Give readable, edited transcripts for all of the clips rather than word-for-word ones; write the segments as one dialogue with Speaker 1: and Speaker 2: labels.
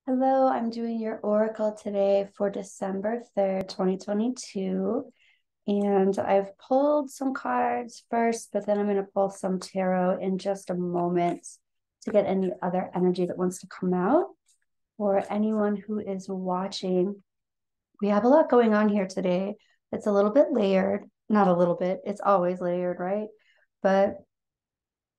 Speaker 1: Hello, I'm doing your oracle today for December 3rd, 2022. And I've pulled some cards first, but then I'm going to pull some tarot in just a moment to get any other energy that wants to come out. For anyone who is watching, we have a lot going on here today. It's a little bit layered, not a little bit, it's always layered, right? But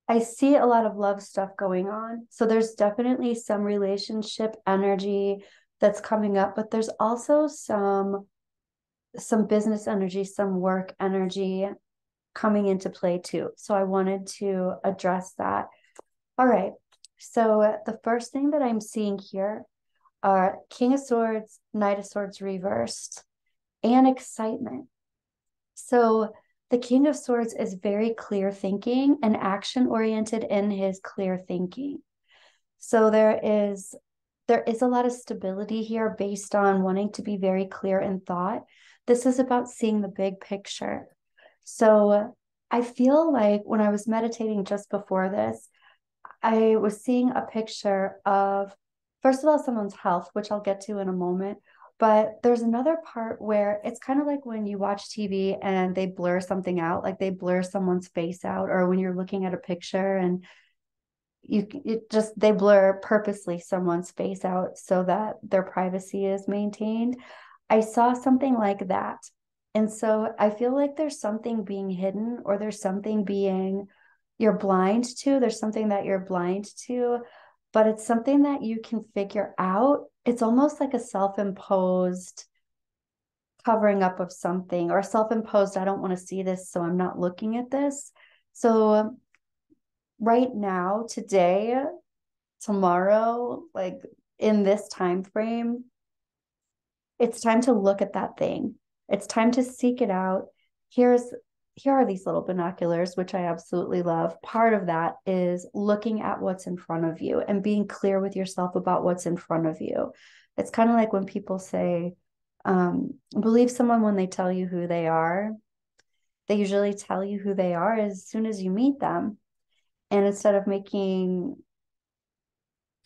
Speaker 1: I see a lot of love stuff going on. So there's definitely some relationship energy that's coming up, but there's also some business energy, some work energy coming into play too. So I wanted to address that. All right. So the first thing that I'm seeing here are King of Swords, Knight of Swords reversed, and excitement. So the King of Swords is very clear thinking and action oriented in his clear thinking. So there is a lot of stability here based on wanting to be very clear in thought. This is about seeing the big picture. So I feel like when I was meditating just before this, I was seeing a picture of, first of all, someone's health, which I'll get to in a moment. But there's another part where it's kind of like when you watch TV and they blur something out, like they blur someone's face out, or when you're looking at a picture and they blur purposely someone's face out so that their privacy is maintained. I saw something like that. And so I feel like there's something being hidden, or there's something being you're blind to. There's something that you're blind to, but it's something that you can figure out. It's almost like a self-imposed covering up of something, or self-imposed, I don't want to see this, so I'm not looking at this. So right now, today, tomorrow, like in this time frame, it's time to look at that thing. It's time to seek it out. Here are these little binoculars, which I absolutely love. Part of that is looking at what's in front of you and being clear with yourself about what's in front of you. It's kind of like when people say, believe someone when they tell you who they are. They usually tell you who they are as soon as you meet them. And instead of making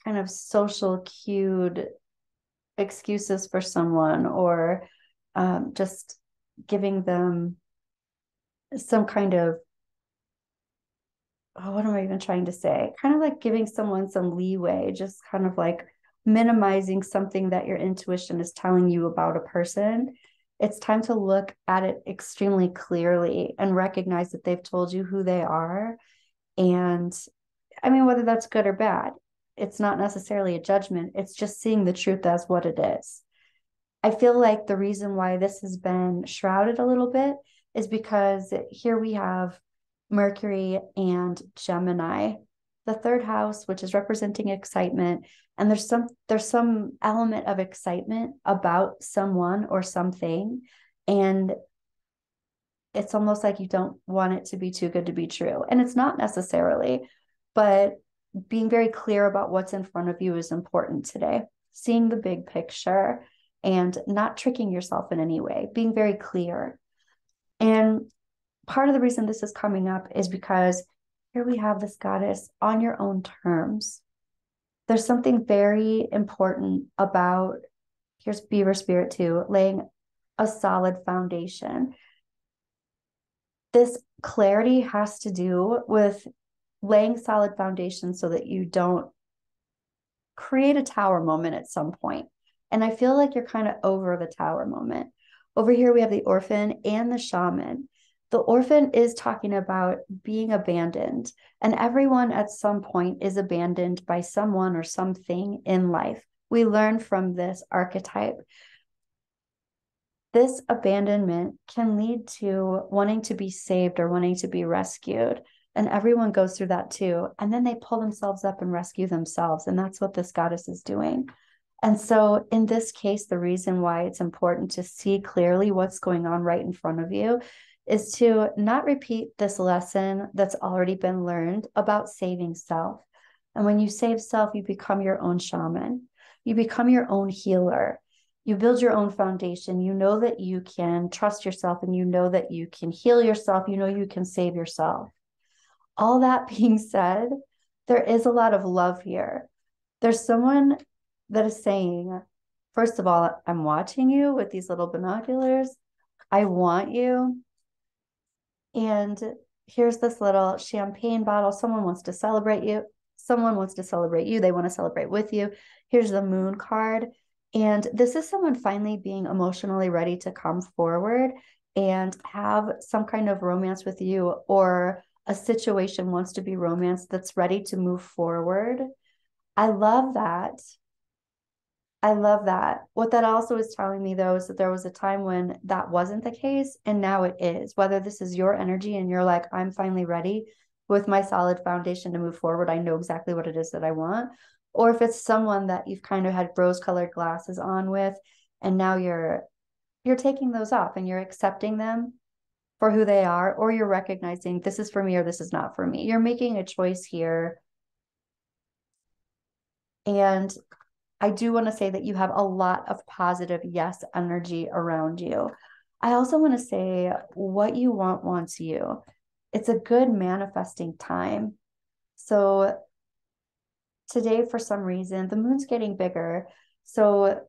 Speaker 1: kind of social cued excuses for someone, or just giving them some kind of, oh, what am I even trying to say? Kind of like giving someone some leeway, just kind of like minimizing something that your intuition is telling you about a person. It's time to look at it extremely clearly and recognize that they've told you who they are. And I mean, whether that's good or bad, it's not necessarily a judgment. It's just seeing the truth as what it is. I feel like the reason why this has been shrouded a little bit is because here we have Mercury and Gemini, the third house, which is representing excitement. And there's some element of excitement about someone or something. And it's almost like you don't want it to be too good to be true. And it's not necessarily, but being very clear about what's in front of you is important today. Seeing the big picture and not tricking yourself in any way, being very clear. And part of the reason this is coming up is because here we have this goddess on your own terms. There's something very important about, here's Beaver Spirit too, laying a solid foundation. This clarity has to do with laying solid foundation so that you don't create a tower moment at some point. And I feel like you're kind of over the tower moment. Over here, we have the orphan and the shaman. The orphan is talking about being abandoned, and everyone at some point is abandoned by someone or something in life. We learn from this archetype. This abandonment can lead to wanting to be saved or wanting to be rescued. And everyone goes through that too. And then they pull themselves up and rescue themselves. And that's what this goddess is doing. And so, in this case, the reason why it's important to see clearly what's going on right in front of you is to not repeat this lesson that's already been learned about saving self. And when you save self, you become your own shaman, you become your own healer. You build your own foundation. You know that you can trust yourself, and you know that you can heal yourself. You know you can save yourself. All that being said, there is a lot of love here. There's someone that is saying, first of all, I'm watching you with these little binoculars. I want you. And here's this little champagne bottle. Someone wants to celebrate you. Someone wants to celebrate you. They want to celebrate with you. Here's the moon card. And this is someone finally being emotionally ready to come forward and have some kind of romance with you, or a situation wants to be romance that's ready to move forward. I love that. I love that. What that also is telling me, though, is that there was a time when that wasn't the case, and now it is. Whether this is your energy and you're like, I'm finally ready with my solid foundation to move forward. I know exactly what it is that I want. Or if it's someone that you've kind of had rose-colored glasses on with, and now you're taking those off and you're accepting them for who they are, or you're recognizing this is for me or this is not for me. You're making a choice here. And I do want to say that you have a lot of positive yes energy around you. I also want to say what you want wants you. It's a good manifesting time. So today, for some reason, the moon's getting bigger. So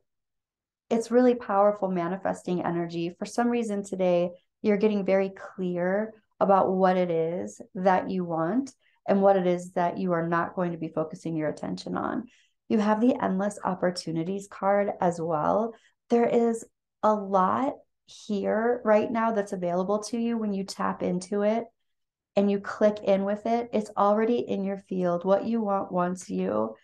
Speaker 1: it's really powerful manifesting energy. For some reason today, you're getting very clear about what it is that you want and what it is that you are not going to be focusing your attention on. You have the endless opportunities card as well. There is a lot here right now that's available to you when you tap into it and you click in with it. It's already in your field. What you want wants you,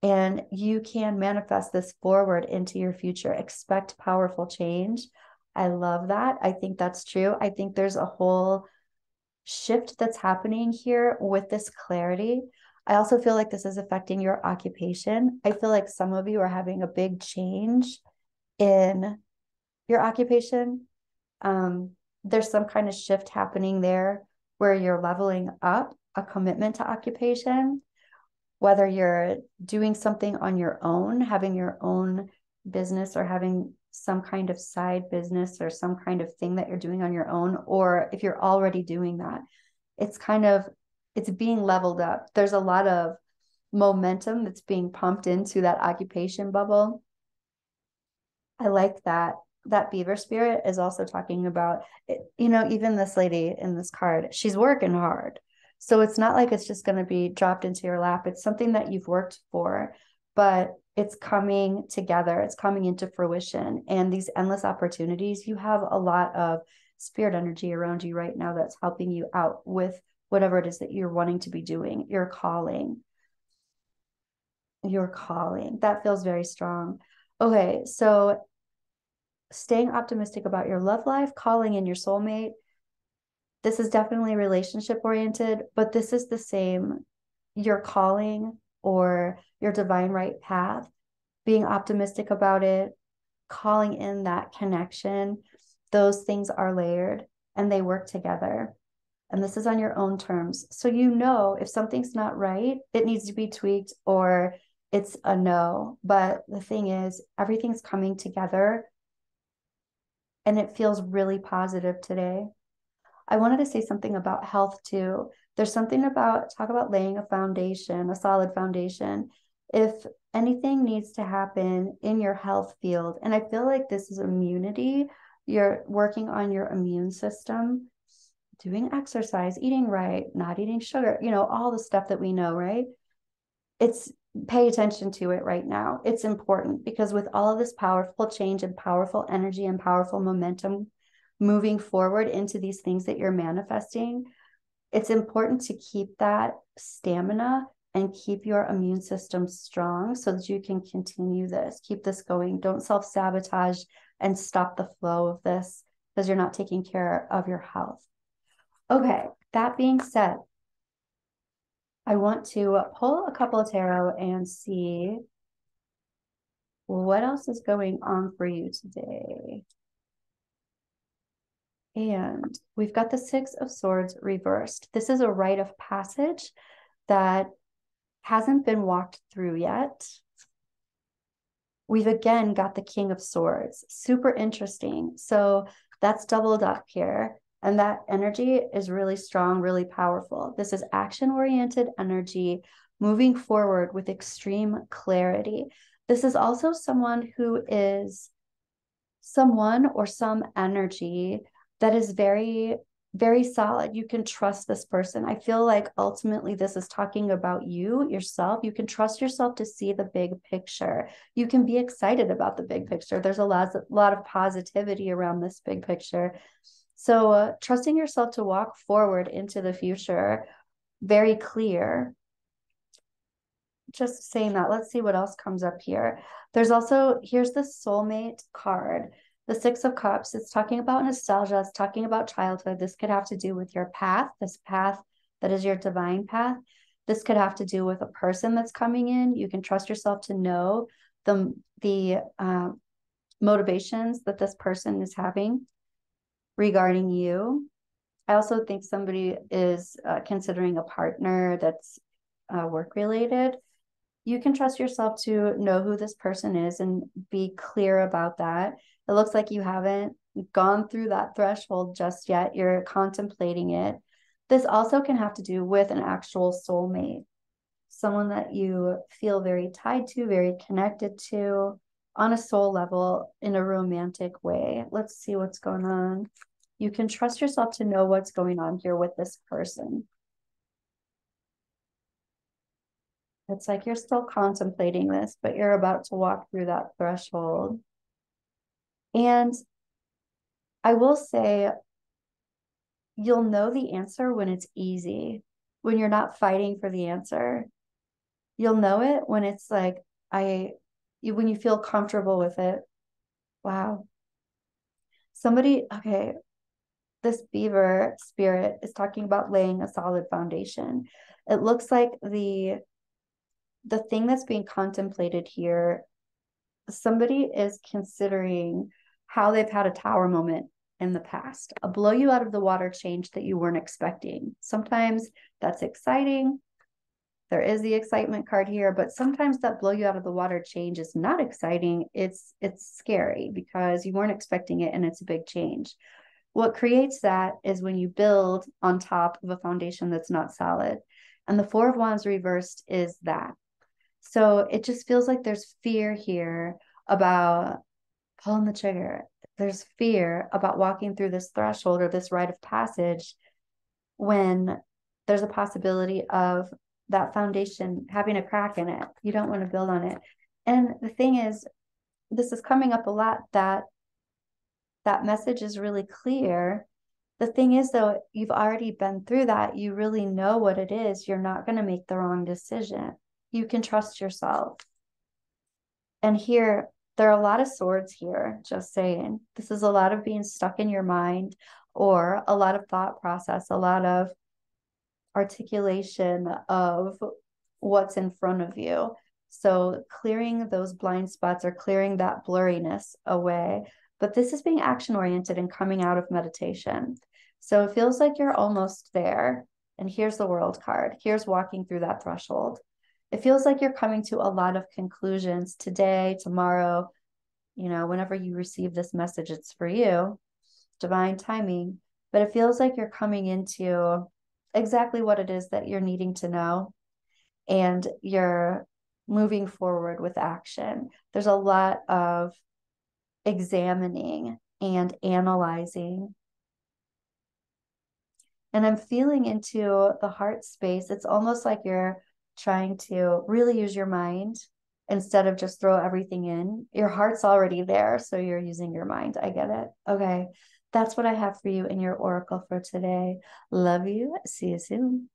Speaker 1: and you can manifest this forward into your future. Expect powerful change. I love that. I think that's true. I think there's a whole shift that's happening here with this clarity. I also feel like this is affecting your occupation. I feel like some of you are having a big change in your occupation. There's some kind of shift happening there where you're leveling up a commitment to occupation, whether you're doing something on your own, having your own business, or having some kind of side business or some kind of thing that you're doing on your own, or if you're already doing that, it's being leveled up. There's a lot of momentum that's being pumped into that occupation bubble. I like that. That beaver spirit is also talking about, even this lady in this card, she's working hard. So it's not like it's just going to be dropped into your lap. It's something that you've worked for, but it's coming together. It's coming into fruition. And these endless opportunities, you have a lot of spirit energy around you right now that's helping you out with whatever it is that you're wanting to be doing. Your calling. That feels very strong. Okay, so staying optimistic about your love life, calling in your soulmate. This is definitely relationship oriented, but this is the same, your calling or your divine right path, being optimistic about it, calling in that connection. Those things are layered and they work together. And this is on your own terms. So if something's not right, it needs to be tweaked or it's a no. But the thing is, everything's coming together and it feels really positive today. I wanted to say something about health too. There's something talk about laying a foundation, a solid foundation. If anything needs to happen in your health field, and I feel like this is immunity, you're working on your immune system, doing exercise, eating right, not eating sugar, all the stuff that we know, right? Pay attention to it right now. It's important because with all of this powerful change and powerful energy and powerful momentum moving forward into these things that you're manifesting, it's important to keep that stamina and keep your immune system strong so that you can continue this, keep this going. Don't self-sabotage and stop the flow of this because you're not taking care of your health. Okay, that being said, I want to pull a couple of tarot and see what else is going on for you today. And we've got the Six of Swords reversed. This is a rite of passage that hasn't been walked through yet. We've again got the King of Swords. Super interesting. So that's doubled up here. And that energy is really strong, really powerful. This is action-oriented energy moving forward with extreme clarity. This is also someone who is someone or some energy that is very, very solid. You can trust this person. I feel like ultimately this is talking about you, yourself. You can trust yourself to see the big picture. You can be excited about the big picture. There's a lot of positivity around this big picture. So trusting yourself to walk forward into the future, very clear. Just saying that. Let's see what else comes up here. There's also, here's the soulmate card, the Six of Cups. It's talking about nostalgia. It's talking about childhood. This could have to do with your path, this path that is your divine path. This could have to do with a person that's coming in. You can trust yourself to know the motivations that this person is having regarding you. I also think somebody is considering a partner that's work related. You can trust yourself to know who this person is and be clear about that. It looks like you haven't gone through that threshold just yet. You're contemplating it. This also can have to do with an actual soulmate, someone that you feel very tied to, very connected to on a soul level in a romantic way. Let's see what's going on. You can trust yourself to know what's going on here with this person. It's like you're still contemplating this, but you're about to walk through that threshold. And I will say, you'll know the answer when it's easy, when you're not fighting for the answer. You'll know it when it's like, when you feel comfortable with it. Wow. Okay, this beaver spirit is talking about laying a solid foundation. It looks like the thing that's being contemplated here, somebody is considering how they've had a tower moment in the past, a blow you out of the water change that you weren't expecting. Sometimes that's exciting. There is the excitement card here, but sometimes that blow you out of the water change is not exciting. It's scary because you weren't expecting it and it's a big change. What creates that is when you build on top of a foundation that's not solid. And the Four of Wands reversed is that. So it just feels like there's fear here about pulling the trigger. There's fear about walking through this threshold or this rite of passage when there's a possibility of that foundation having a crack in it. You don't want to build on it. And the thing is, this is coming up a lot, that message is really clear. The thing is, though, you've already been through that. You really know what it is. You're not going to make the wrong decision. You can trust yourself. And here, there are a lot of swords here, just saying. This is a lot of being stuck in your mind, or a lot of thought process, a lot of articulation of what's in front of you. So clearing those blind spots or clearing that blurriness away. But this is being action oriented and coming out of meditation. So it feels like you're almost there. And here's the World card. Here's walking through that threshold. It feels like you're coming to a lot of conclusions today, tomorrow, whenever you receive this message, it's for you, divine timing. But it feels like you're coming into exactly what it is that you're needing to know, and you're moving forward with action. There's a lot of examining and analyzing. And I'm feeling into the heart space. It's almost like you're trying to really use your mind instead of just throw everything in. Your heart's already there, so you're using your mind. I get it. Okay. That's what I have for you in your oracle for today. Love you. See you soon.